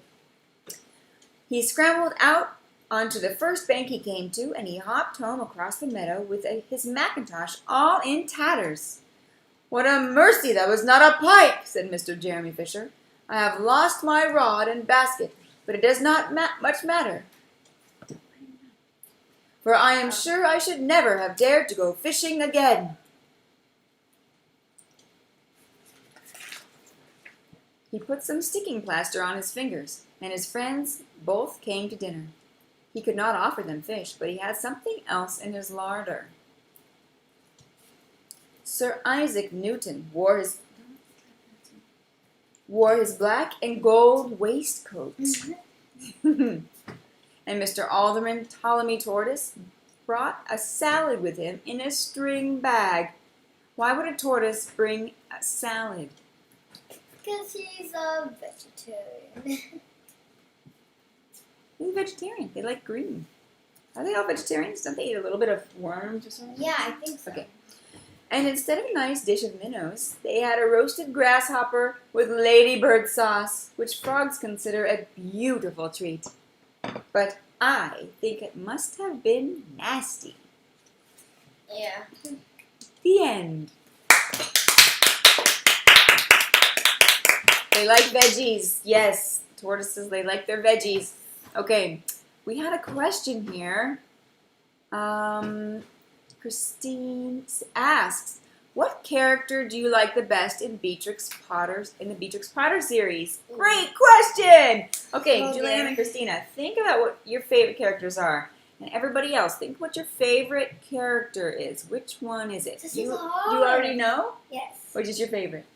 He scrambled out onto the first bank he came to, and he hopped home across the meadow with his mackintosh all in tatters. "What a mercy that was not a pipe," said Mr. Jeremy Fisher. "I have lost my rod and basket, but it does not much matter, for I am sure I should never have dared to go fishing again." He put some sticking plaster on his fingers, and his friends both came to dinner. He could not offer them fish, but he had something else in his larder. Sir Isaac Newton wore his black and gold waistcoat. And Mr. Alderman Ptolemy Tortoise brought a salad with him in a string bag. Why would a tortoise bring a salad? Because he's a vegetarian. He's a vegetarian. They like green. Are they all vegetarians? Don't they eat a little bit of worms or something? Yeah, I think so. Okay. And instead of a nice dish of minnows, they had a roasted grasshopper with ladybird sauce, which frogs consider a beautiful treat. But I think it must have been nasty. Yeah. The end. They like veggies. Yes, tortoises, they like their veggies. Okay, we had a question here. Christine asks, what character do you like the best in the Beatrix Potter series? Great question! Okay, Julianne and Christina, think about what your favorite characters are. And everybody else, think what your favorite character is. Which one is it? This You is hard. already know? Yes. Which is your favorite?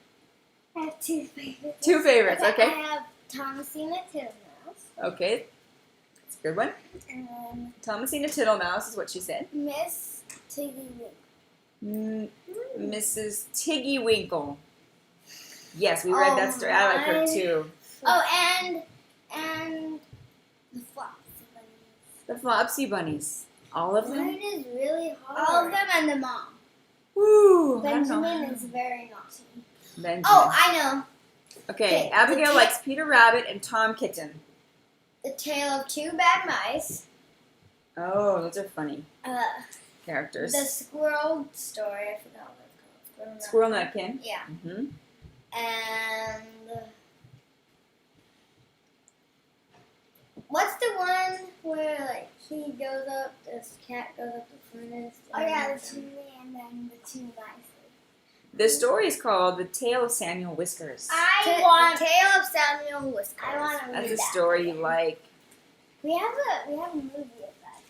I have two favorites. Two favorites, okay. I have Thomasina Tittlemouse. Okay, that's a good one. And Thomasina Tittlemouse is what she said. Miss Tiggy Mrs. Tiggy Winkle. Yes, we read that story. I like her too. Oh, and the Flopsy Bunnies. The Flopsy Bunnies. All of them? Mine is really hard. All of them and the mom. Woo! Benjamin is very naughty. Benjamin. Oh, I know. Okay, Abigail likes Peter Rabbit and Tom Kitten. The Tale of Two Bad Mice. Oh, those are funny characters. The Squirrel Story. I forgot what it's called. Squirrel Nutkin. Yeah. Mm-hmm. And what's the one where like he goes up? This cat goes up the furnace. Oh yeah, the tree and then the two mice. The story is called The Tale of Samuel Whiskers. I want Tale of Samuel Whiskers. I want to read That's a that. story you like. We have a movie of that.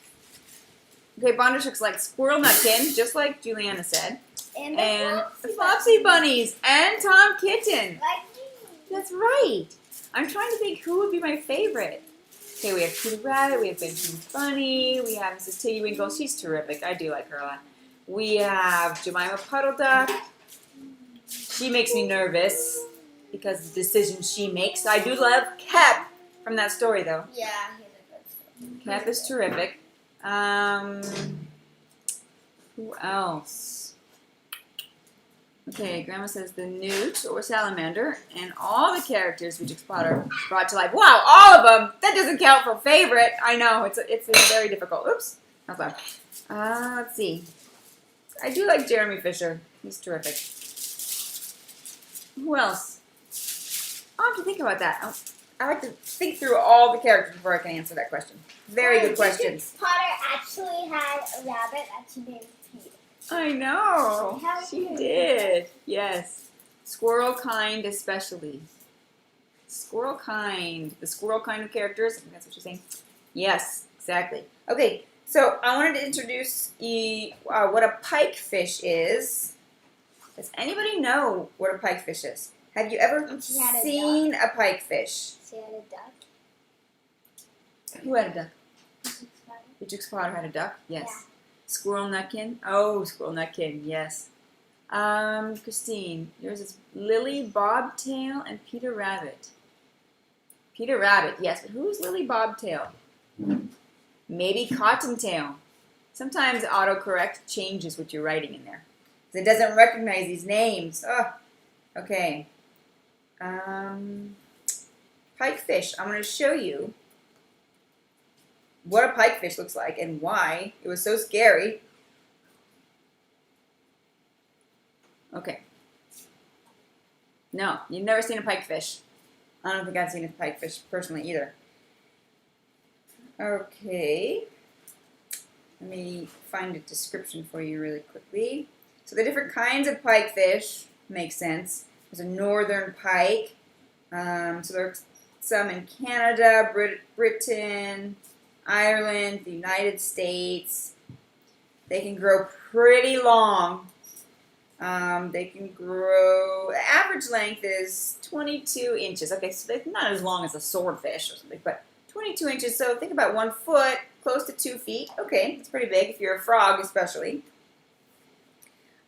Okay, Bondershooks like Squirrel Nutkin, just like Juliana said. And the Flopsy Bunnies and Tom Kitten. Like me. That's right. I'm trying to think who would be my favorite. Okay, we have Peter Rabbit, we have Benjamin Bunny, we have Mrs. Tiggy Winkle. She's terrific. I do like her a lot. We have Jemima Puddle Duck. She makes me nervous because of the decisions she makes. I do love Cap from that story, though. Yeah, he's a good story. Cap is terrific. Who else? Okay, Grandma says the newt or salamander and all the characters Beatrix Potter brought to life. Wow, all of them! That doesn't count for favorite. I know, it's very difficult. Oops, that's loud. Let's see. I do like Jeremy Fisher. He's terrific. Who else? I'll have to think about that. I like to think through all the characters before I can answer that question. Very good question. Beatrix Potter actually had a rabbit that she named Peter. I know. How She cute. did. Yes. Squirrel kind especially. Squirrel kind. The squirrel kind of characters. I think that's what you're saying. Yes, exactly. Okay, so I wanted to introduce what a pikefish is. Does anybody know what a pikefish is? Have you ever She had a seen a pikefish? She had a duck. Who had a duck? Beatrix Potter. Beatrix Potter had a duck? Yes. Yeah. Squirrel Nutkin? Oh, Squirrel Nutkin, yes. Christine, yours is Lily Bobtail and Peter Rabbit. Peter Rabbit, yes, but who's Lily Bobtail? Maybe Cottontail. Sometimes autocorrect changes what you're writing in there. It doesn't recognize these names. Oh, okay. Pikefish. I'm going to show you what a pikefish looks like and why it was so scary. Okay. No, you've never seen a pikefish. I don't think I've seen a pikefish personally either. Okay. Let me find a description for you really quickly. So the different kinds of pikefish make sense. There's a northern pike. So there's some in Canada, Britain, Ireland, the United States. They can grow pretty long. They can grow, the average length is 22 inches. Okay, so they're not as long as a swordfish or something, but 22 inches. So think about 1 foot. close to 2 feet. Okay, it's pretty big if you're a frog especially.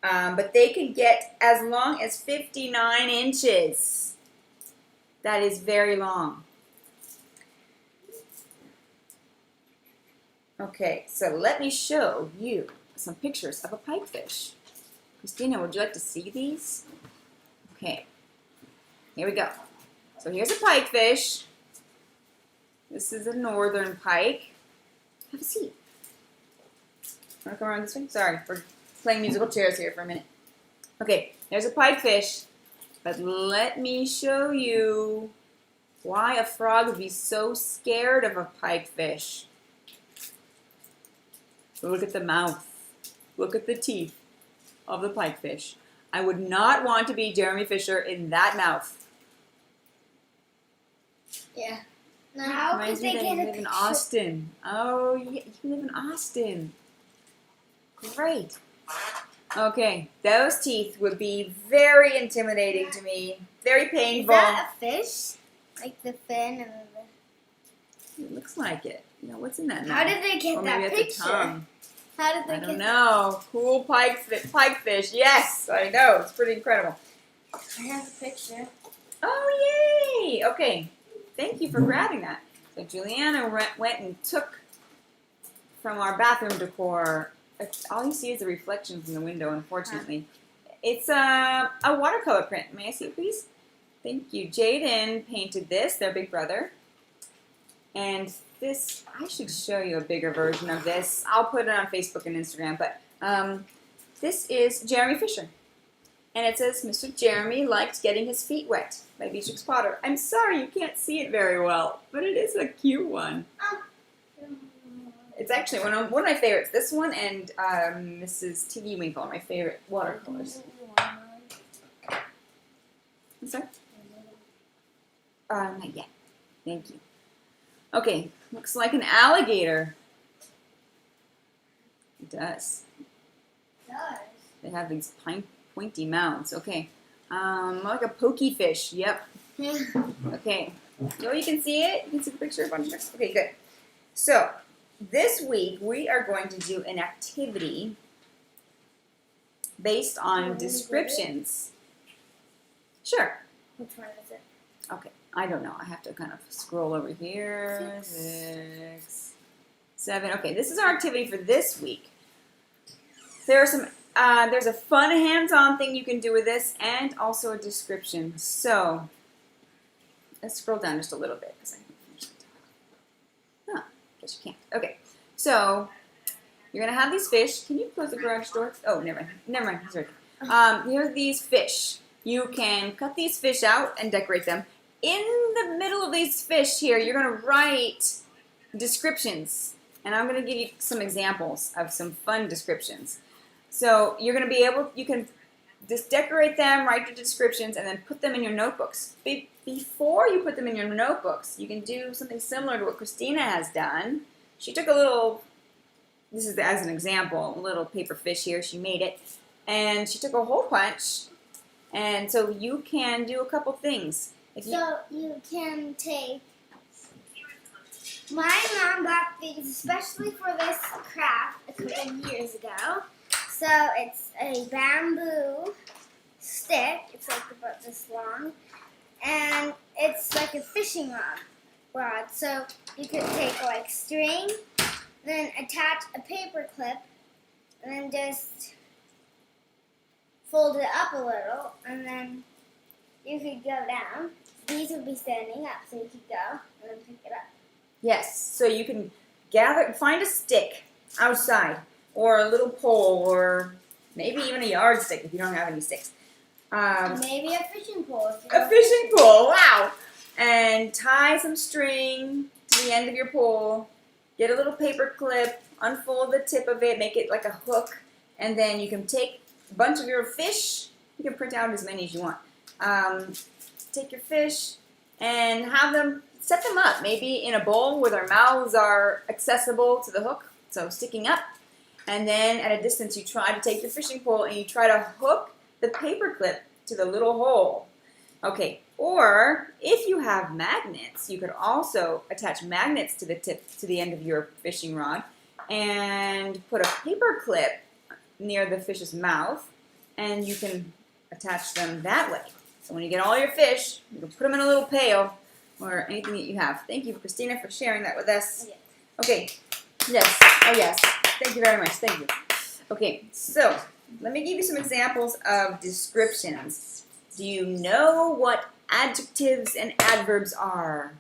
But they can get as long as 59 inches. That is very long. Okay, so let me show you some pictures of a pipefish. Christina, would you like to see these? Okay, here we go. So here's a pikefish. This is a northern pike. Have a seat. Want to come around this way? Sorry, we're playing musical chairs here for a minute. Okay, there's a pikefish. But let me show you why a frog would be so scared of a pikefish. Look at the mouth. Look at the teeth of the pikefish. I would not want to be Jeremy Fisher in that mouth. Yeah. Now, how could they get a live in Austin? Oh, yeah, you live in Austin. Great. Okay, those teeth would be very intimidating to me. Very painful. Is that a fish? Like the fin and the... It looks like it. You know, what's in that mouth? How did they get or that maybe picture? That's a tongue. How did they I get don't know. Cool pikefish. Yes, I know. It's pretty incredible. I have a picture. Oh, yay. Okay. Thank you for grabbing that. So Juliana went and took from our bathroom decor. All you see is a reflection from the window, unfortunately. It's a watercolor print. May I see it, please? Thank you. Jaden painted this, their big brother. And this, I should show you a bigger version of this. I'll put it on Facebook and Instagram. But this is Jeremy Fisher. And it says, Mr. Jeremy liked getting his feet wet by Beatrix Potter. I'm sorry you can't see it very well, but it is a cute one. It's actually one of my favorites. This one and Mrs. Tiggy Winkle are my favorite watercolors. I'm sorry? Not yet. Thank you. Okay, looks like an alligator. It does. It does. They have these pointy mouths. Okay. Like a pokey fish. Yep. Okay. So you can see it? You can see the picture of a bunch of... Okay, good. So, this week we are going to do an activity based on descriptions. Sure. Which one is it? Okay. I don't know. I have to kind of scroll over here. 6, 7. Okay, this is our activity for this week. There are some... there's a fun hands-on thing you can do with this and also a description. So, let's scroll down just a little bit. Huh, guess you can't. Okay, so you're going to have these fish. Can you close the garage door? Oh, never mind. Never mind. Sorry. Here are these fish. You can cut these fish out and decorate them. In the middle of these fish here, you're going to write descriptions. And I'm going to give you some examples of some fun descriptions. So you're going to be able, you can just decorate them, write your descriptions, and then put them in your notebooks. Before you put them in your notebooks, you can do something similar to what Christina has done. She took a little, this is as an example, a little paper fish here. She made it. And she took a hole punch. And so you can do a couple things. So you can take... My mom got these especially for this craft a couple of years ago. So it's a bamboo stick. It's like about this long. And it's like a fishing rod. So you could take like string, then attach a paper clip, and then just fold it up a little, and then you could go down. These would be standing up, so you could go and then pick it up. Yes, so you can find a stick outside, or a little pole, or maybe even a yardstick if you don't have any sticks. Maybe a fishing pole. A fishing pole, wow! And tie some string to the end of your pole. Get a little paper clip, unfold the tip of it, make it like a hook, and then you can take a bunch of your fish. You can print out as many as you want. Take your fish and have them, set them up, maybe in a bowl where their mouths are accessible to the hook, so sticking up. And then at a distance, you try to take your fishing pole and you try to hook the paper clip to the little hole. Okay, Or if you have magnets, you could also attach magnets to the tip, to the end of your fishing rod, and put a paper clip near the fish's mouth, and you can attach them that way. So when you get all your fish, you can put them in a little pail or anything that you have. Thank you, Christina, for sharing that with us. Okay. Yes. Oh, yes. Thank you very much. Thank you. Okay. So let me give you some examples of descriptions. Do you know what adjectives and adverbs are?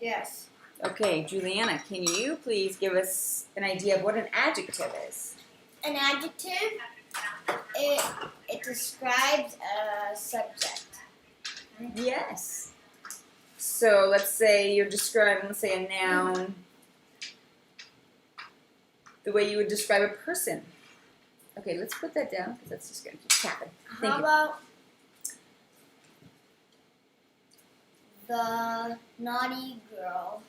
Yes. Okay, Juliana, can you please give us an idea of what an adjective is? An adjective, it describes a subject. Yes. So let's say you're describing, let's say, a noun, the way you would describe a person. Okay, let's put that down because that's just going to keep tapping. Thank How you. about the naughty girl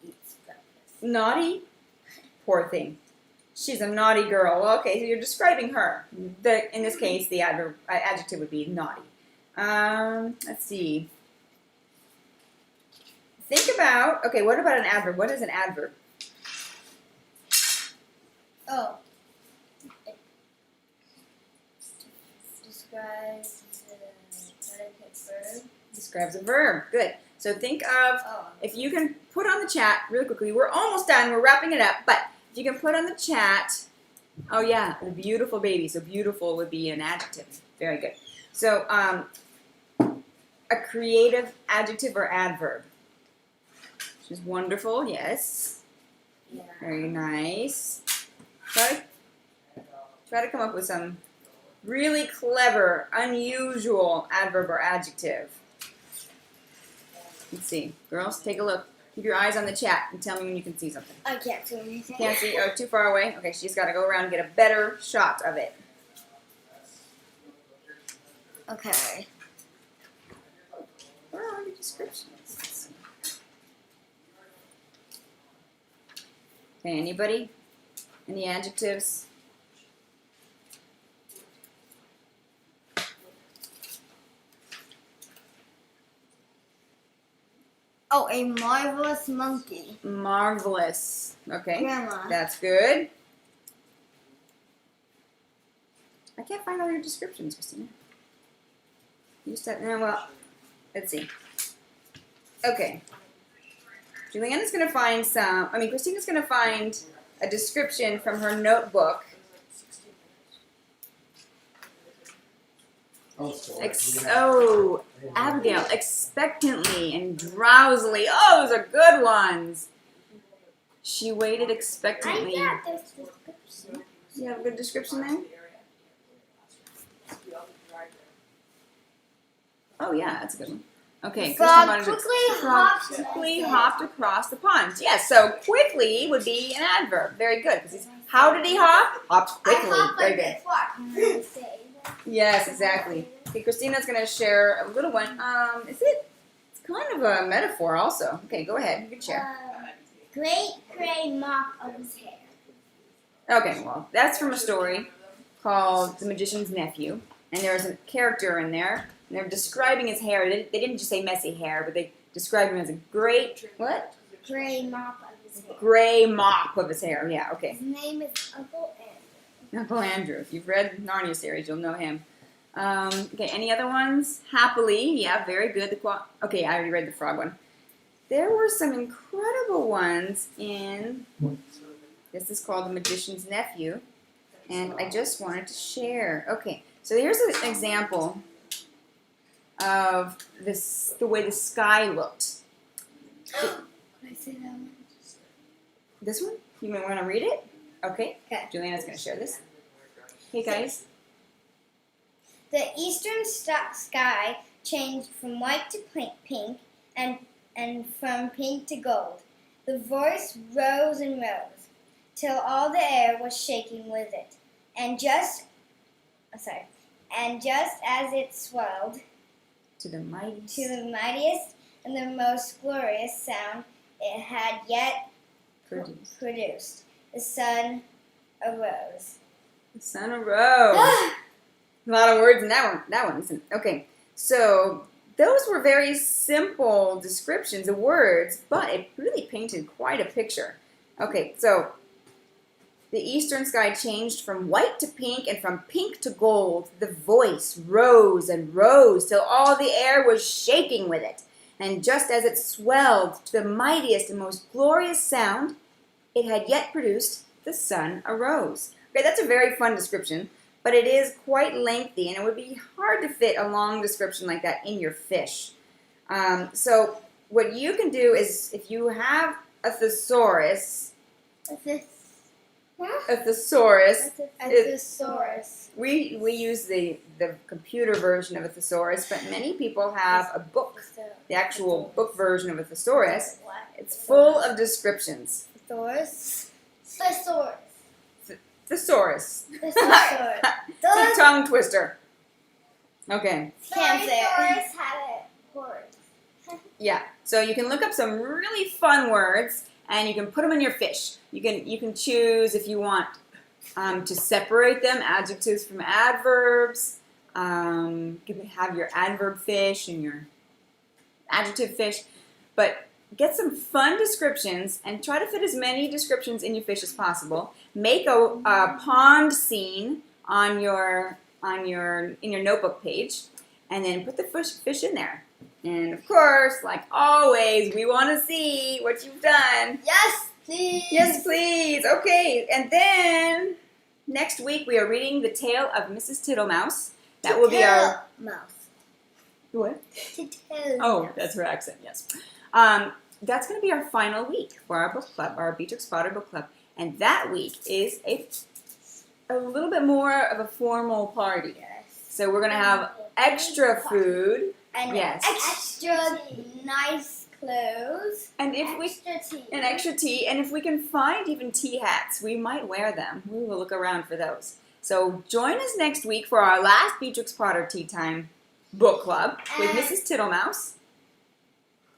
eats breakfast? Naughty? Poor thing. She's a naughty girl. Well, okay, so you're describing her. In this case, the adjective would be naughty. Let's see. Think about, okay, what about an adverb? What is an adverb? Oh. It describes the predicate verb. Describes a verb. Good. So think of, if you can put on the chat really quickly, we're almost done, we're wrapping it up, but if you can put on the chat, oh yeah, the beautiful baby. So beautiful would be an adjective. Very good. So a creative adjective or adverb. Which is wonderful, yes. Yeah. Very nice. Try to come up with some really clever, unusual adverb or adjective. Let's see. Girls, take a look. Keep your eyes on the chat and tell me when you can see something. I can't see anything. Can't see? Oh, too far away? Okay, she's got to go around and get a better shot of it. Okay. Where are all your descriptions? Let's see. Okay, anybody? Any adjectives? Oh, a marvelous monkey. Marvelous. Okay. Grandma. That's good. I can't find all your descriptions, Christina. You said, no, well, let's see. Okay. Juliana's going to find Christina's going to find a description from her notebook. Abigail, expectantly and drowsily. Oh, those are good ones. She waited expectantly. I got this description. You have a good description there? Oh, yeah, that's a good one. Okay. Frog quickly hopped across the pond. Yes, so quickly would be an adverb. Very good. How did he hop? Hopped quickly. Very good. Yes, exactly. Okay, Christina's going to share a little one. It's kind of a metaphor also. Okay, go ahead. You can share. Great gray mop of his hair. Okay, well, that's from a story called The Magician's Nephew. And there's a character in there. And they're describing his hair. They didn't just say messy hair, but they described him as a great, what? Gray mop of his hair. Gray mop of his hair. Yeah, okay. His name is Uncle Andrew. Uncle Andrew. If you've read the Narnia series, you'll know him. Okay, any other ones? Happily. Yeah, very good. Okay, I already read the frog one. There were some incredible ones in, this is called The Magician's Nephew, and I just wanted to share. Okay, so here's an example of the way the sky looked. Can I say that one? This one? You might want to read it? Okay. Okay. Juliana's going to share this. Hey, guys. The eastern sky changed from white to pink and from pink to gold. The voice rose and rose, till all the air was shaking with it. And just as it swelled To the mightiest. to the mightiest and the most glorious sound it had yet produced, the sun arose. The sun arose. A lot of words in that one. That one isn't. Okay. So those were very simple descriptions of words, but it really painted quite a picture. Okay, so the eastern sky changed from white to pink and from pink to gold. The voice rose and rose till all the air was shaking with it. And just as it swelled to the mightiest and most glorious sound it had yet produced, the sun arose. Okay, that's a very fun description, but it is quite lengthy, and it would be hard to fit a long description like that in your fish. So what you can do is, if you have a thesaurus, a thesaurus. We use the computer version of a thesaurus, but many people have a book, the actual book version of a thesaurus. It's full of descriptions. Thesaurus. Thesaurus. It's Thesaurus. a tongue twister. Okay. Can't say it. Have it. Yeah. So you can look up some really fun words, and you can put them in your fish. You can choose if you want to separate them, adjectives from adverbs. You can have your adverb fish and your adjective fish, but get some fun descriptions and try to fit as many descriptions in your fish as possible. Make a pond scene in your notebook page, and then put the fish in there. And of course, like always, we want to see what you've done. Yes, please. Yes, please. Okay, and then next week we are reading The Tale of Mrs. Tittlemouse. That will be our mouse. what? Tittlemouse. Oh, that's her accent. Yes. That's going to be our final week for our book club, our Beatrix Potter book club, and that week is a little bit more of a formal party. Yes. So we're going to have extra food. And yes. extra nice clothes. And if extra tea. and extra tea, and if we can find even tea hats, we might wear them. We will look around for those. So join us next week for our last Beatrix Potter Tea Time book club with Mrs. Tittlemouse.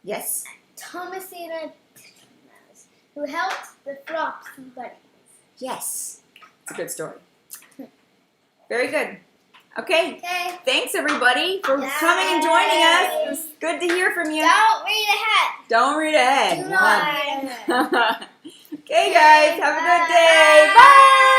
Yes. Thomasina Tittlemouse, who helped the Flops and Bunnies. Yes. It's a good story. Very good. Okay. Okay. Thanks everybody for coming and joining us. It was good to hear from you. Don't read ahead. Don't read ahead. Do not read ahead. Okay, guys. Have a good day. Bye.